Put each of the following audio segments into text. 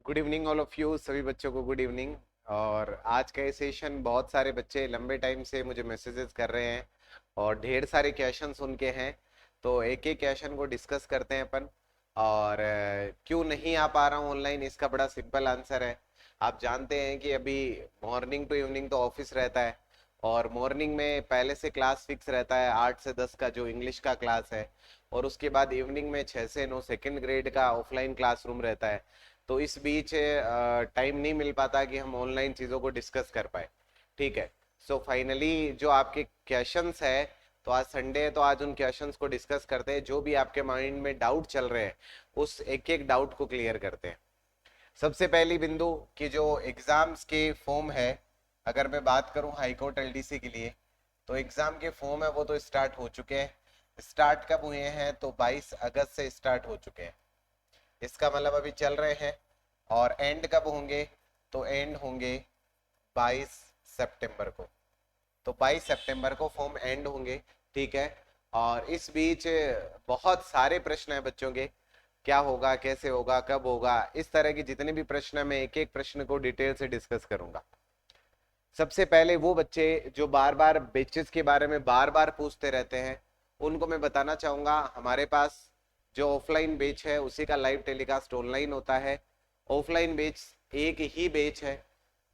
Good evening all of you, सभी बच्चों को गुड इवनिंग। और आज का ये सेशन बहुत सारे बच्चे लंबे टाइम से मुझे मैसेजेस कर रहे हैं और ढेर सारे क्वेश्चंस उनके हैं। तो एक एक क्वेश्चन को डिस्कस करते हैं अपन। और क्यों नहीं आ पा रहा हूँ ऑनलाइन, इसका बड़ा सिंपल आंसर है। आप जानते हैं कि अभी मॉर्निंग टू इवनिंग तो ऑफिस रहता है, और मॉर्निंग में पहले से क्लास फिक्स रहता है 8 से 10 का जो इंग्लिश का क्लास है, और उसके बाद इवनिंग में 6 से 9 सेकेंड ग्रेड का ऑफलाइन क्लासरूम रहता है। तो इस बीच टाइम नहीं मिल पाता कि हम ऑनलाइन चीज़ों को डिस्कस कर पाए। ठीक है। सो फाइनली जो आपके क्वेश्चंस है, तो आज संडे है तो आज उन क्वेश्चंस को डिस्कस करते हैं। जो भी आपके माइंड में डाउट चल रहे हैं उस एक एक डाउट को क्लियर करते हैं। सबसे पहली बिंदु कि जो एग्जाम्स के फॉर्म है, अगर मैं बात करूं हाईकोर्ट एलडीसी के लिए, तो एग्जाम के फॉर्म है वो तो स्टार्ट हो चुके हैं। स्टार्ट कब हुए हैं? तो 22 अगस्त से स्टार्ट हो चुके हैं। इसका मतलब अभी चल रहे हैं। और एंड कब होंगे? तो एंड होंगे 22 सितंबर को। तो 22 सितंबर को फॉर्म एंड होंगे। ठीक है। और इस बीच बहुत सारे प्रश्न हैं बच्चों के, क्या होगा, कैसे होगा, कब होगा, इस तरह के जितने भी प्रश्न हैं मैं एक एक प्रश्न को डिटेल से डिस्कस करूंगा। सबसे पहले वो बच्चे जो बार बार बेचेस के बारे में बार बार पूछते रहते हैं, उनको मैं बताना चाहूंगा हमारे पास जो ऑफलाइन बेच है उसी का लाइव टेलीकास्ट ऑनलाइन होता है। ऑफलाइन बेच एक ही बेच है,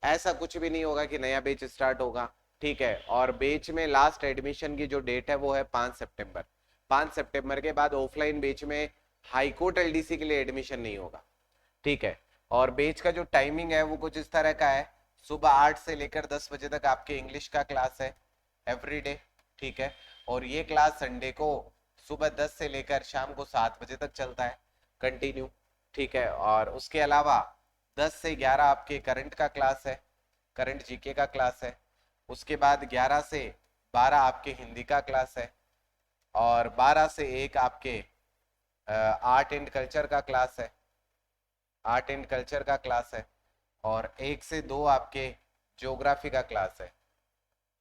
ऐसा कुछ भी नहीं होगा कि नया बेच स्टार्ट होगा। ठीक है। और बेच में लास्ट एडमिशन की जो डेट है वो है 5 सितंबर। 5 सितंबर के बाद ऑफलाइन बेच में हाईकोर्ट एलडीसी के लिए एडमिशन नहीं होगा। ठीक है। और बेच का जो टाइमिंग है वो कुछ इस तरह का है। सुबह 8 से लेकर 10 बजे तक आपके इंग्लिश का क्लास है एवरीडे। ठीक है। और ये क्लास संडे को सुबह 10 से लेकर शाम को 7 बजे तक चलता है कंटिन्यू। ठीक है। और उसके अलावा 10 से 11 आपके करंट का क्लास है, करंट जीके का क्लास है। उसके बाद 11 से 12 आपके हिंदी का क्लास है। और 12 से 1 आपके आर्ट एंड कल्चर का क्लास है, आर्ट एंड कल्चर का क्लास है। और 1 से 2 आपके ज्योग्राफी का क्लास है।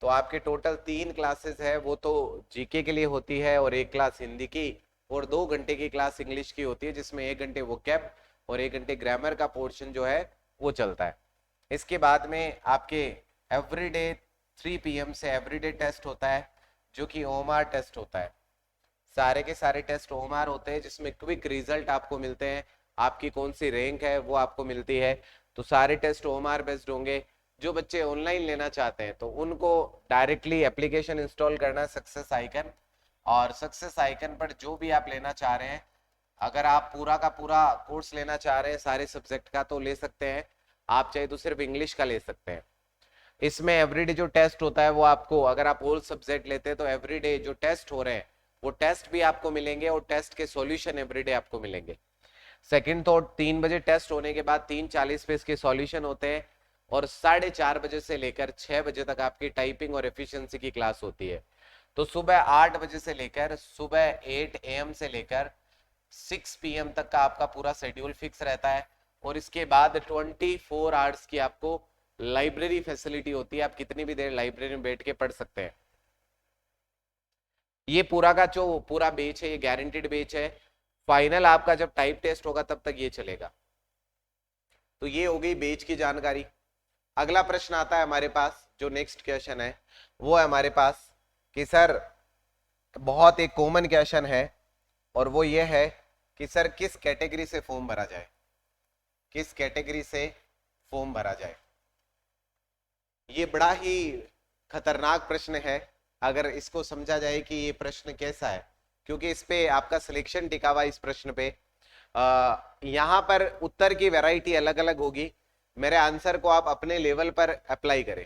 तो आपके टोटल 3 क्लासेस है, वो तो जीके के लिए होती है और एक क्लास हिंदी की, और 2 घंटे की क्लास इंग्लिश की होती है जिसमें 1 घंटे वो कैब और 1 घंटे ग्रामर का पोर्शन जो है वो चलता है। इसके बाद में आपके एवरीडे 3 PM से एवरीडे टेस्ट होता है जो कि ओमार टेस्ट होता है। सारे के सारे टेस्ट ओमार होते हैं जिसमें क्विक रिजल्ट आपको मिलते हैं, आपकी कौन सी रैंक है वो आपको मिलती है। तो सारे टेस्ट ओमार बेस्ड होंगे। जो बच्चे ऑनलाइन लेना चाहते हैं तो उनको डायरेक्टली एप्लीकेशन इंस्टॉल करना है सक्सेस आइकन, और सक्सेस आइकन पर जो भी आप लेना चाह रहे हैं, अगर आप पूरा का पूरा कोर्स लेना चाह रहे हैं सारे सब्जेक्ट का तो ले सकते हैं, आप चाहे तो सिर्फ इंग्लिश का ले सकते हैं। इसमें एवरीडे जो टेस्ट होता है वो आपको, अगर आप होल सब्जेक्ट लेते हैं तो एवरीडे जो टेस्ट हो रहे हैं वो टेस्ट भी आपको मिलेंगे और टेस्ट के सॉल्यूशन एवरीडे आपको मिलेंगे। सेकंड तो 3 बजे टेस्ट होने के बाद 3:40 पे इसके सॉल्यूशन होते हैं, और 4:30 बजे से लेकर 6 बजे तक आपकी टाइपिंग और एफिशिएंसी की क्लास होती है। तो सुबह 8 बजे से लेकर सुबह 8 AM से लेकर 6 PM तक का आपका पूरा शेड्यूल फिक्स रहता है। और इसके बाद 24 आवर्स की आपको लाइब्रेरी फैसिलिटी होती है, आप कितनी भी देर लाइब्रेरी में बैठ के पढ़ सकते हैं। ये पूरा का जो पूरा बेच है ये गारंटीड बेच है। फाइनल आपका जब टाइप टेस्ट होगा तब तक ये चलेगा। तो ये हो गई बेच की जानकारी। अगला प्रश्न आता है हमारे पास, जो नेक्स्ट क्वेश्चन है वो है हमारे पास कि सर, बहुत एक कॉमन क्वेश्चन है, और वो ये है कि सर किस कैटेगरी से फॉर्म भरा जाए, किस कैटेगरी से फॉर्म भरा जाए। ये बड़ा ही खतरनाक प्रश्न है अगर इसको समझा जाए कि ये प्रश्न कैसा है, क्योंकि इस पे आपका सिलेक्शन टिका हुआ इस प्रश्न पे। यहाँ पर उत्तर की वैरायटी अलग अलग होगी। मेरे आंसर को आप अपने लेवल पर अप्लाई करें।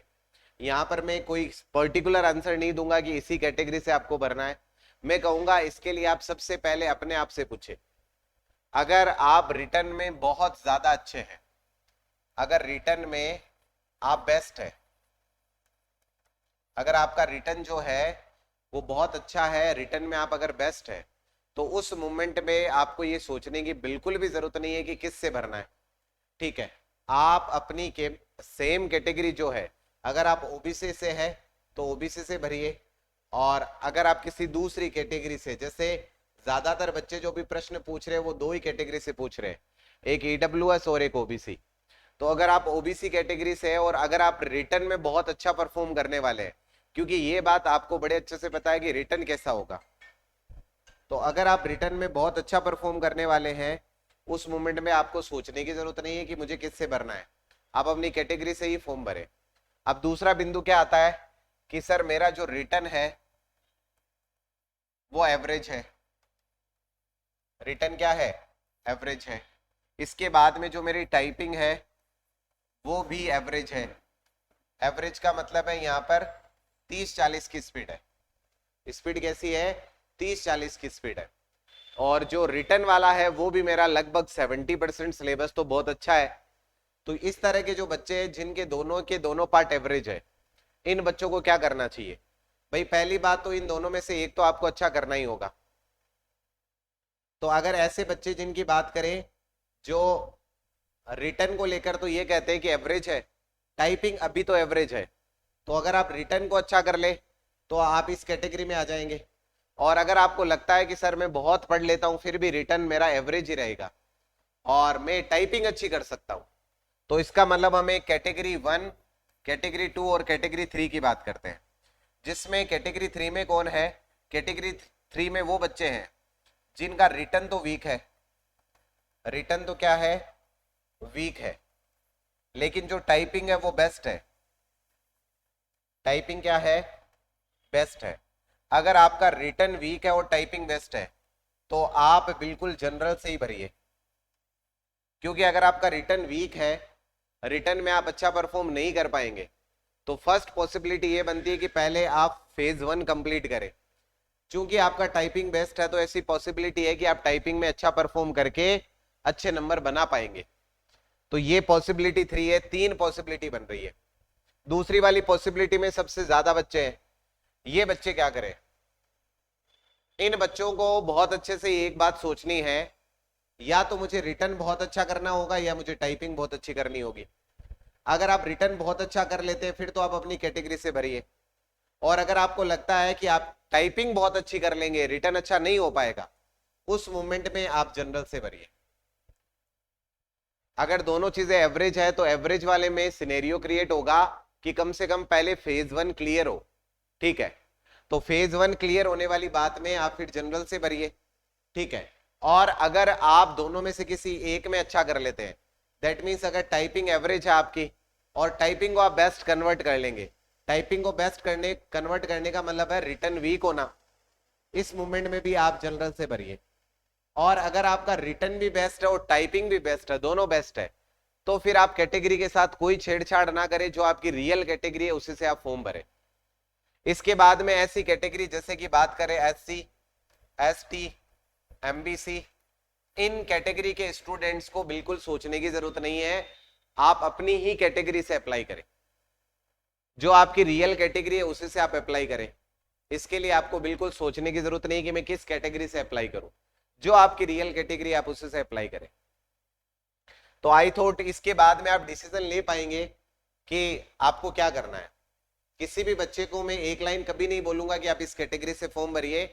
यहाँ पर मैं कोई पर्टिकुलर आंसर नहीं दूंगा कि इसी कैटेगरी से आपको भरना है। मैं कहूंगा इसके लिए आप सबसे पहले अपने आप से पूछे, अगर आप रिटर्न में बहुत ज्यादा अच्छे हैं, अगर रिटर्न में आप बेस्ट है, अगर आपका रिटर्न जो है वो बहुत अच्छा है, रिटर्न में आप अगर बेस्ट है, तो उस मोमेंट में आपको ये सोचने की बिल्कुल भी जरूरत नहीं है कि किस से भरना है। ठीक है। आप अपनी के सेम कैटेगरी जो है, अगर आप ओबीसी से है तो ओबीसी से भरिए। और अगर आप किसी दूसरी कैटेगरी से, जैसे ज्यादातर बच्चे जो भी प्रश्न पूछ रहे हैं वो दो ही कैटेगरी से पूछ रहे हैं, एक ईडब्ल्यूएस और एक ओबीसी। तो अगर आप ओबीसी कैटेगरी से है और अगर आप रिटर्न में बहुत अच्छा परफॉर्म करने वाले हैं, क्योंकि ये बात आपको बड़े अच्छे से पता है कि रिटर्न कैसा होगा, तो अगर आप रिटर्न में बहुत अच्छा परफॉर्म करने वाले हैं, उस मोमेंट में आपको सोचने की जरूरत नहीं है कि मुझे किससे भरना है, आप अपनी कैटेगरी से ही फॉर्म भरें। अब दूसरा बिंदु क्या आता है कि सर मेरा जो रिटर्न है वो एवरेज है, रिटर्न क्या है, एवरेज है। इसके बाद में जो मेरी टाइपिंग है वो भी एवरेज है। एवरेज का मतलब है यहाँ पर 30-40 की स्पीड है। स्पीड कैसी है, 30-40 की स्पीड है। और जो रिटर्न वाला है वो भी मेरा लगभग 70% सिलेबस, तो बहुत अच्छा है। तो इस तरह के जो बच्चे हैं जिनके दोनों के दोनों पार्ट एवरेज है, इन बच्चों को क्या करना चाहिए भाई? पहली बात तो इन दोनों में से एक तो आपको अच्छा करना ही होगा। तो अगर ऐसे बच्चे जिनकी बात करें जो रिटर्न को लेकर तो ये कहते हैं कि एवरेज है, टाइपिंग अभी तो एवरेज है, तो अगर आप रिटर्न को अच्छा कर ले तो आप इस कैटेगरी में आ जाएंगे। और अगर आपको लगता है कि सर मैं बहुत पढ़ लेता हूं फिर भी रिटर्न मेरा एवरेज ही रहेगा और मैं टाइपिंग अच्छी कर सकता हूं, तो इसका मतलब हमें कैटेगरी 1, कैटेगरी 2 और कैटेगरी 3 की बात करते हैं। जिसमें कैटेगरी 3 में कौन है? कैटेगरी 3 में वो बच्चे हैं जिनका रिटर्न तो वीक है, रिटर्न तो क्या है, वीक है, लेकिन जो टाइपिंग है वो बेस्ट है। टाइपिंग क्या है, बेस्ट है। अगर आपका रिटर्न वीक है और टाइपिंग बेस्ट है तो आप बिल्कुल जनरल से ही भरिए, क्योंकि अगर आपका रिटर्न वीक है, रिटर्न में आप अच्छा परफॉर्म नहीं कर पाएंगे, तो फर्स्ट पॉसिबिलिटी ये बनती है कि पहले आप फेज 1 कंप्लीट करें। चूंकि आपका टाइपिंग बेस्ट है तो ऐसी पॉसिबिलिटी है कि आप टाइपिंग में अच्छा परफॉर्म करके अच्छे नंबर बना पाएंगे। तो ये पॉसिबिलिटी 3 है, 3 पॉसिबिलिटी बन रही है। दूसरी वाली पॉसिबिलिटी में सबसे ज्यादा बच्चे हैं, ये बच्चे क्या करें? इन बच्चों को बहुत अच्छे से एक बात सोचनी है, या तो मुझे रिटर्न बहुत अच्छा करना होगा या मुझे टाइपिंग बहुत अच्छी करनी होगी। अगर आप रिटर्न बहुत अच्छा कर लेते हैं फिर तो आप अपनी कैटेगरी से भरिए, और अगर आपको लगता है कि आप टाइपिंग बहुत अच्छी कर लेंगे, रिटर्न अच्छा नहीं हो पाएगा, उस मोमेंट में आप जनरल से भरिए। अगर दोनों चीजें एवरेज है तो एवरेज वाले में सिनेरियो क्रिएट होगा कि कम से कम पहले फेज 1 क्लियर हो, ठीक है? तो फेज 1 क्लियर होने वाली बात में आप फिर जनरल से भरिए, ठीक है? और अगर आप दोनों में से किसी एक में अच्छा कर लेते हैं, दैट मीन्स अगर टाइपिंग एवरेज है आपकी और टाइपिंग को आप बेस्ट कन्वर्ट कर लेंगे, टाइपिंग को बेस्ट कन्वर्ट करने का मतलब है रिटर्न वीक होना, इस मूवमेंट में भी आप जनरल से भरिए। और अगर आपका रिटर्न भी बेस्ट है और टाइपिंग भी बेस्ट है, दोनों बेस्ट है, तो फिर आप कैटेगरी के साथ कोई छेड़छाड़ ना करें, जो आपकी रियल कैटेगरी है उसी से आप फॉर्म भरें। इसके बाद में ऐसी कैटेगरी जैसे कि बात करें एससी, एसटी, एमबीसी, इन कैटेगरी के स्टूडेंट्स को बिल्कुल सोचने की जरूरत नहीं है, आप अपनी ही कैटेगरी से अप्लाई करें, जो आपकी रियल कैटेगरी है उसी से आप अप्लाई करें। इसके लिए आपको बिल्कुल सोचने की जरूरत नहीं कि मैं किस कैटेगरी से अप्लाई करूं, जो आपकी रियल कैटेगरी आप उसी से अप्लाई करें। तो आई थॉट इसके बाद में आप डिसीजन ले पाएंगे कि आपको क्या करना है। किसी भी बच्चे को मैं एक लाइन कभी नहीं बोलूंगा कि आप इस कैटेगरी से फॉर्म भरिए,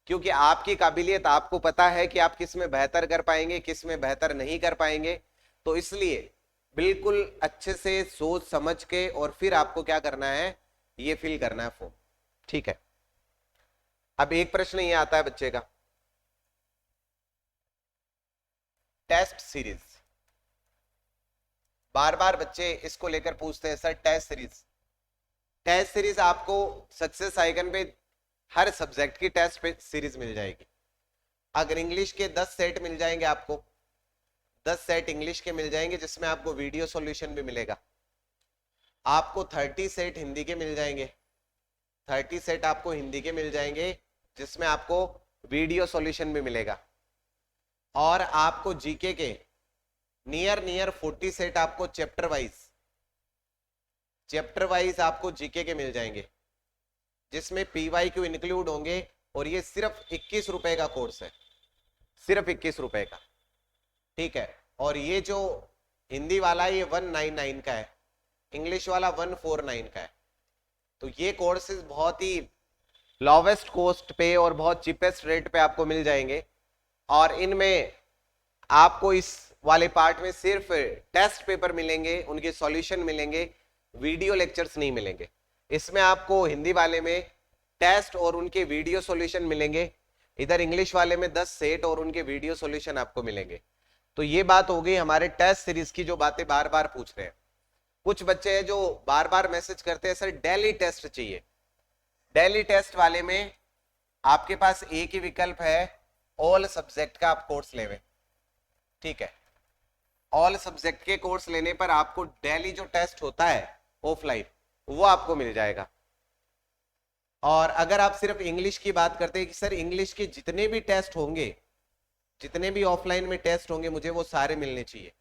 क्योंकि आपकी काबिलियत आपको पता है कि आप किस में बेहतर कर पाएंगे, किस में बेहतर नहीं कर पाएंगे। तो इसलिए बिल्कुल अच्छे से सोच समझ के और फिर आपको क्या करना है, ये फिल करना है फॉर्म, ठीक है? अब एक प्रश्न ये आता है बच्चे का, टेस्ट सीरीज। बार बार बच्चे इसको लेकर पूछते हैं, sir test series, test series आपको सक्सेस आइकन पे हर सब्जेक्ट की टेस्ट पे सीरीज मिल जाएगी। अगर इंग्लिश के 10 सेट मिल जाएंगे आपको, 10 सेट इंग्लिश के मिल जाएंगे जिसमें आपको वीडियो सॉल्यूशन भी मिलेगा। आपको 30 सेट हिंदी के मिल जाएंगे, 30 सेट आपको हिंदी के मिल जाएंगे जिसमें आपको वीडियो सॉल्यूशन भी मिलेगा। और आपको जीके के नियर 40 सेट आपको चैप्टर वाइज आपको जीके के मिल जाएंगे, जिसमें पीवाईक्यू इंक्लूड होंगे। और ये सिर्फ 21 रुपए का कोर्स है, सिर्फ 21 रुपए का, ठीक है? और ये जो हिंदी वाला ये 199 का है, इंग्लिश वाला 149 का है। तो ये कोर्सेज बहुत ही लोवेस्ट कॉस्ट पे और बहुत चीपेस्ट रेट पे आपको मिल जाएंगे। और इनमें आपको इस वाले पार्ट में सिर्फ टेस्ट पेपर मिलेंगे, उनके सॉल्यूशन मिलेंगे, वीडियो लेक्चर्स नहीं मिलेंगे। इसमें आपको हिंदी वाले में टेस्ट और उनके वीडियो सॉल्यूशन मिलेंगे, इधर इंग्लिश वाले में 10 सेट और उनके वीडियो सॉल्यूशन आपको मिलेंगे। तो ये बात हो गई हमारे टेस्ट सीरीज की, जो बातें बार बार पूछ रहे हैं। कुछ बच्चे हैं जो बार बार मैसेज करते हैं सर डेली टेस्ट चाहिए। डेली टेस्ट वाले में आपके पास एक ही विकल्प है, ऑल सब्जेक्ट का आप कोर्स लेवे। ठीक है, ऑल सब्जेक्ट के कोर्स लेने पर आपको डेली जो टेस्ट होता है ऑफलाइन वो आपको मिल जाएगा। और अगर आप सिर्फ इंग्लिश की बात करते हैं कि सर इंग्लिश के जितने भी टेस्ट होंगे, जितने भी ऑफलाइन में टेस्ट होंगे, मुझे वो सारे मिलने चाहिए,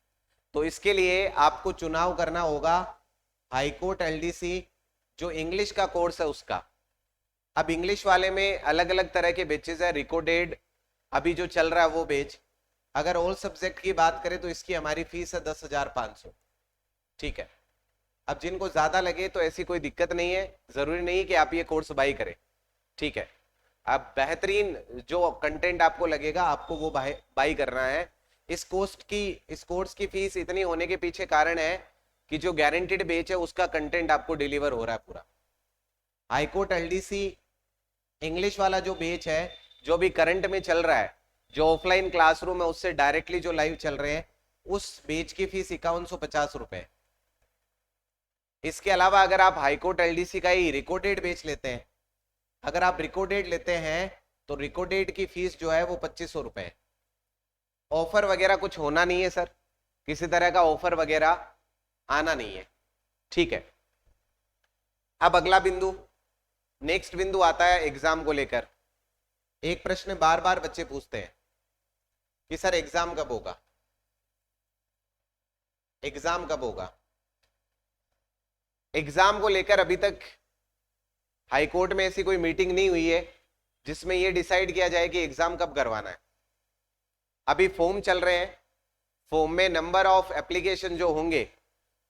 तो इसके लिए आपको चुनाव करना होगा हाईकोर्ट एलडीसी जो इंग्लिश का कोर्स है उसका। अब इंग्लिश वाले में अलग अलग तरह के बेचेज है, रिकॉर्डेड अभी जो चल रहा है वो बेच। अगर ऑल सब्जेक्ट की बात करें तो इसकी हमारी फीस है 10,500। ठीक है, अब जिनको ज्यादा लगे तो ऐसी कोई दिक्कत नहीं है, जरूरी नहीं कि आप ये कोर्स बाई करें। ठीक है, अब बेहतरीन जो कंटेंट आपको लगेगा आपको वो बाई करना है। इस कोर्स की फीस इतनी होने के पीछे कारण है कि जो गारंटीड बेच है उसका कंटेंट आपको डिलीवर हो रहा है पूरा। हाईकोर्ट एलडीसी इंग्लिश वाला जो बेच है, जो भी करंट में चल रहा है, जो ऑफलाइन क्लासरूम है उससे डायरेक्टली जो लाइव चल रहे हैं, उस बेच की फीस 5150 रुपए। इसके अलावा अगर आप हाईकोर्ट एलडीसी का ही रिकॉर्डेड बेच लेते हैं, अगर आप रिकॉर्डेड लेते हैं तो रिकॉर्डेड की फीस जो है वो 2500 रुपए है। ऑफर वगैरह कुछ होना नहीं है सर, किसी तरह का ऑफर वगैरह आना नहीं है। ठीक है, अब अगला बिंदु, नेक्स्ट बिंदु आता है एग्जाम को लेकर। एक प्रश्न बार बार बच्चे पूछते हैं कि सर एग्जाम कब होगा, एग्जाम कब होगा। एग्जाम को लेकर अभी तक हाईकोर्ट में ऐसी कोई मीटिंग नहीं हुई है जिसमें यह डिसाइड किया जाए कि एग्जाम कब करवाना है। अभी फॉर्म चल रहे हैं, फॉर्म में नंबर ऑफ एप्लीकेशन जो होंगे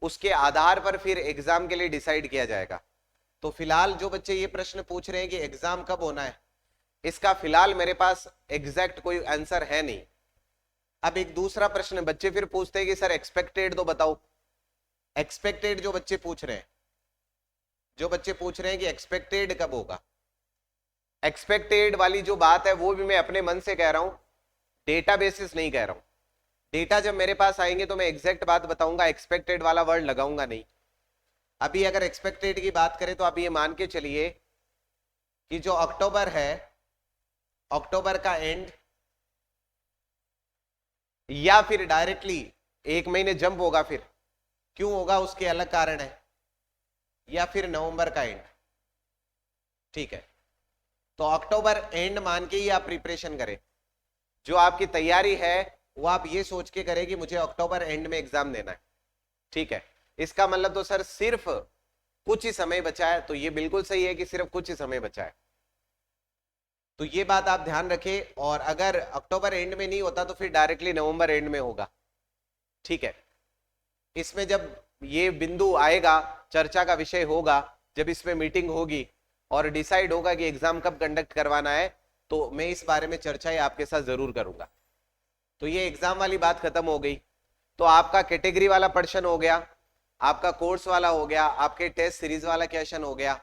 उसके आधार पर फिर एग्जाम के लिए डिसाइड किया जाएगा। तो फिलहाल जो बच्चे ये प्रश्न पूछ रहे हैं कि एग्जाम कब होना है, इसका फिलहाल मेरे पास एग्जैक्ट कोई आंसर है नहीं। अब एक दूसरा प्रश्न बच्चे फिर पूछते हैं कि सर एक्सपेक्टेड तो बताओ। एक्सपेक्टेड जो बच्चे पूछ रहे हैं, जो बच्चे पूछ रहे हैं कि एक्सपेक्टेड कब होगा, एक्सपेक्टेड वाली जो बात है वो भी मैं अपने मन से कह रहा हूं, डेटा बेसिस नहीं कह रहा हूं। डेटा जब मेरे पास आएंगे तो मैं एग्जैक्ट बात बताऊंगा, एक्सपेक्टेड वाला वर्ड लगाऊंगा नहीं। अभी अगर एक्सपेक्टेड की बात करें तो आप ये मान के चलिए कि जो अक्टूबर है, अक्टूबर का एंड, या फिर डायरेक्टली एक महीने जंप होगा, फिर क्यों होगा उसके अलग कारण है, या फिर नवंबर का एंड। ठीक है, तो अक्टूबर एंड मान के ही आप प्रिपरेशन करें। जो आपकी तैयारी है वो आप ये सोच के करें कि मुझे अक्टूबर एंड में एग्जाम देना है। ठीक है, इसका मतलब तो सर सिर्फ कुछ ही समय बचा है, तो ये बिल्कुल सही है कि सिर्फ कुछ ही समय बचा है। तो ये बात आप ध्यान रखें, और अगर अक्टूबर एंड में नहीं होता तो फिर डायरेक्टली नवंबर एंड में होगा। ठीक है, इसमें जब ये बिंदु आएगा, चर्चा का विषय होगा, जब इसमें मीटिंग होगी और डिसाइड होगा कि एग्जाम कब कंडक्ट करवाना है, तो मैं इस बारे में चर्चा आपके साथ जरूर करूंगा। तो ये एग्जाम वाली बात खत्म हो गई। तो आपका कैटेगरी वाला पर्सन हो गया, आपका कोर्स वाला हो गया, आपके टेस्ट सीरीज वाला क्वेश्चन हो गया।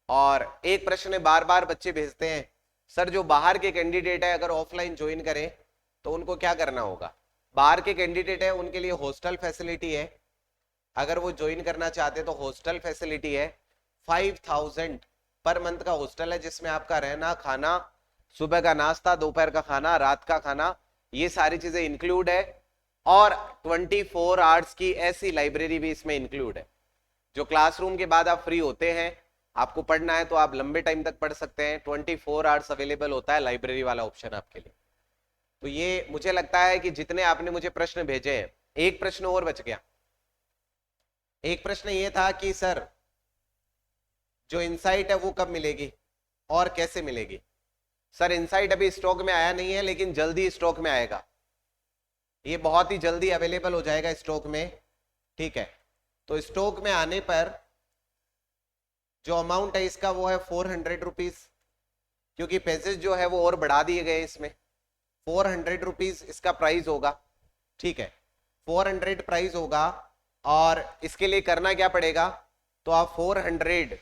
और एक प्रश्न बार बार बच्चे भेजते हैं, सर जो बाहर के कैंडिडेट है अगर ऑफलाइन ज्वाइन करें तो उनको क्या करना होगा। बाहर के कैंडिडेट है उनके लिए हॉस्टल फैसिलिटी है, अगर वो ज्वाइन करना चाहते तो हॉस्टल फैसिलिटी है। 5000 पर मंथ का हॉस्टल है, जिसमें आपका रहना, खाना, सुबह का नाश्ता, दोपहर का खाना, रात का खाना, ये सारी चीजें इंक्लूड है। और 24 आवर्स की ऐसी लाइब्रेरी भी इसमें इंक्लूड है। जो क्लासरूम के बाद आप फ्री होते हैं, आपको पढ़ना है तो आप लंबे टाइम तक पढ़ सकते हैं। 24 आवर्स अवेलेबल होता है लाइब्रेरी वाला ऑप्शन आपके लिए। तो ये मुझे लगता है कि जितने आपने मुझे प्रश्न भेजे हैं, एक प्रश्न और बच गया। एक प्रश्न ये था कि सर जो इनसाइट है वो कब मिलेगी और कैसे मिलेगी। सर इनसाइट अभी स्टॉक में आया नहीं है, लेकिन जल्दी स्टॉक में आएगा, ये बहुत ही जल्दी अवेलेबल हो जाएगा स्टॉक में। ठीक है, तो स्टॉक में आने पर जो अमाउंट है इसका वो है 400 रुपीज, क्योंकि पेजेस जो है वो और बढ़ा दिए गए इसमें। 400 रुपीज इसका प्राइस होगा। ठीक है, 400 प्राइस होगा और इसके लिए करना क्या पड़ेगा, तो आप 400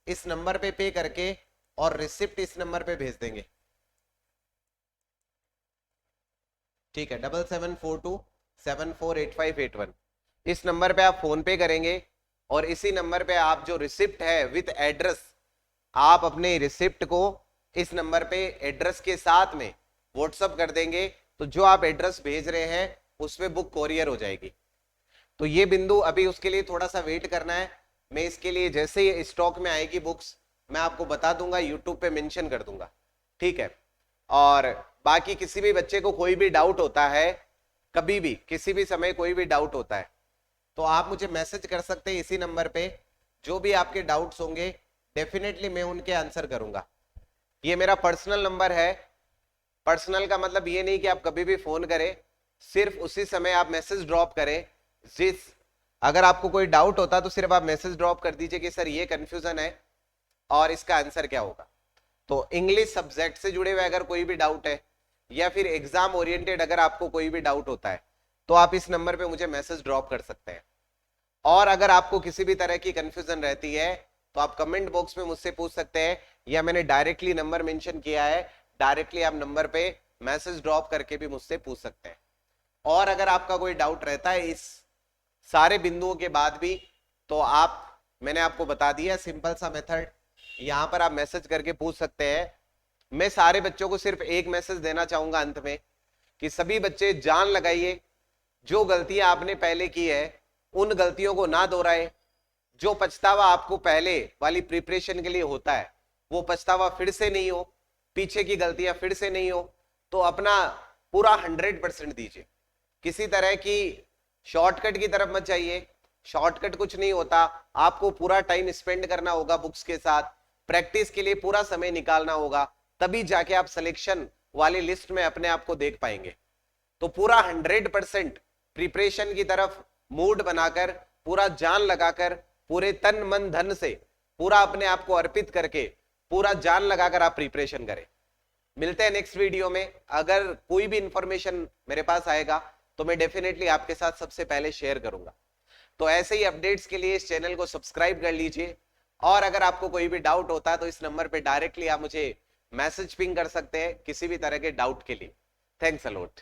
इस नंबर पे करके और रिसिप्ट इस नंबर पे भेज देंगे। ठीक है, 7742748581 इस नंबर पे आप फोन पे करेंगे और इसी नंबर पे आप जो रिसिप्ट है विथ एड्रेस, आप अपने रिसिप्ट को इस नंबर पे एड्रेस के साथ में व्हाट्सअप कर देंगे, तो जो आप एड्रेस भेज रहे हैं उसमें बुक कोरियर हो जाएगी। तो ये बिंदु अभी उसके लिए थोड़ा सा वेट करना है। मैं इसके लिए जैसे ही स्टॉक में आएगी बुक्स मैं आपको बता दूंगा, यूट्यूब पे मेंशन कर दूंगा। ठीक है, और बाकी किसी भी बच्चे को कोई भी डाउट होता है, कभी भी किसी भी समय कोई भी डाउट होता है, तो आप मुझे मैसेज कर सकते हैं इसी नंबर पे। जो भी आपके डाउट्स होंगे डेफिनेटली मैं उनके आंसर करूंगा। ये मेरा पर्सनल नंबर है। पर्सनल का मतलब ये नहीं कि आप कभी भी फोन करें, सिर्फ उसी समय आप मैसेज ड्रॉप करें। अगर आपको कोई डाउट होता तो सिर्फ आप मैसेज ड्रॉप कर दीजिए कि सर ये कंफ्यूजन है और इसका आंसर क्या होगा। तो इंग्लिश सब्जेक्ट से जुड़े हुए अगर कोई भी डाउट है या फिर एग्जाम ओरिएंटेड अगर आपको कोई भी डाउट होता है तो आप इस नंबर पे मुझे मैसेज ड्रॉप कर सकते हैं। और अगर आपको किसी भी तरह की कंफ्यूजन रहती है तो आप कमेंट बॉक्स में मुझसे पूछ सकते हैं, या मैंने डायरेक्टली नंबर मेंशन किया है, डायरेक्टली आप नंबर पे मैसेज ड्रॉप करके भी मुझसे पूछ सकते हैं। और अगर आपका कोई डाउट रहता है इस सारे बिंदुओं के बाद भी, तो आप, मैंने आपको बता दिया सिंपल सा मेथड, यहां पर आप मैसेज करके पूछ सकते हैं। मैं सारे बच्चों को सिर्फ एक मैसेज देना चाहूंगा अंत में कि सभी बच्चे जान लगाइए, जो गलतियां आपने पहले की है उन गलतियों को ना दोहराए। जो पछतावा आपको पहले वाली प्रिपरेशन के लिए होता है वो पछतावा फिर से नहीं हो, पीछे की गलतियां फिर से नहीं हो। तो अपना पूरा 100% दीजिए, किसी तरह की शॉर्टकट की तरफ मत जाइए। शॉर्टकट कुछ नहीं होता, आपको पूरा टाइम स्पेंड करना होगा बुक्स के साथ, प्रैक्टिस के लिए पूरा समय निकालना होगा, तभी जाके आप सिलेक्शन वाली लिस्ट में अपने आप को देख पाएंगे। तो पूरा 100% प्रिपरेशन की तरफ मूड बनाकर, पूरा जान लगाकर, पूरे तन मन धन से पूरा अपने आप को अर्पित करके पूरा जान लगाकर आप प्रिपरेशन करें। मिलते हैं नेक्स्ट वीडियो में। अगर कोई भी इंफॉर्मेशन मेरे पास आएगा तो मैं डेफिनेटली आपके साथ सबसे पहले शेयर करूंगा। तो ऐसे ही अपडेट्स के लिए इस चैनल को सब्सक्राइब कर लीजिए, और अगर आपको कोई भी डाउट होता है तो इस नंबर पे डायरेक्टली आप मुझे मैसेज पिंग कर सकते हैं किसी भी तरह के डाउट के लिए। Thanks a lot.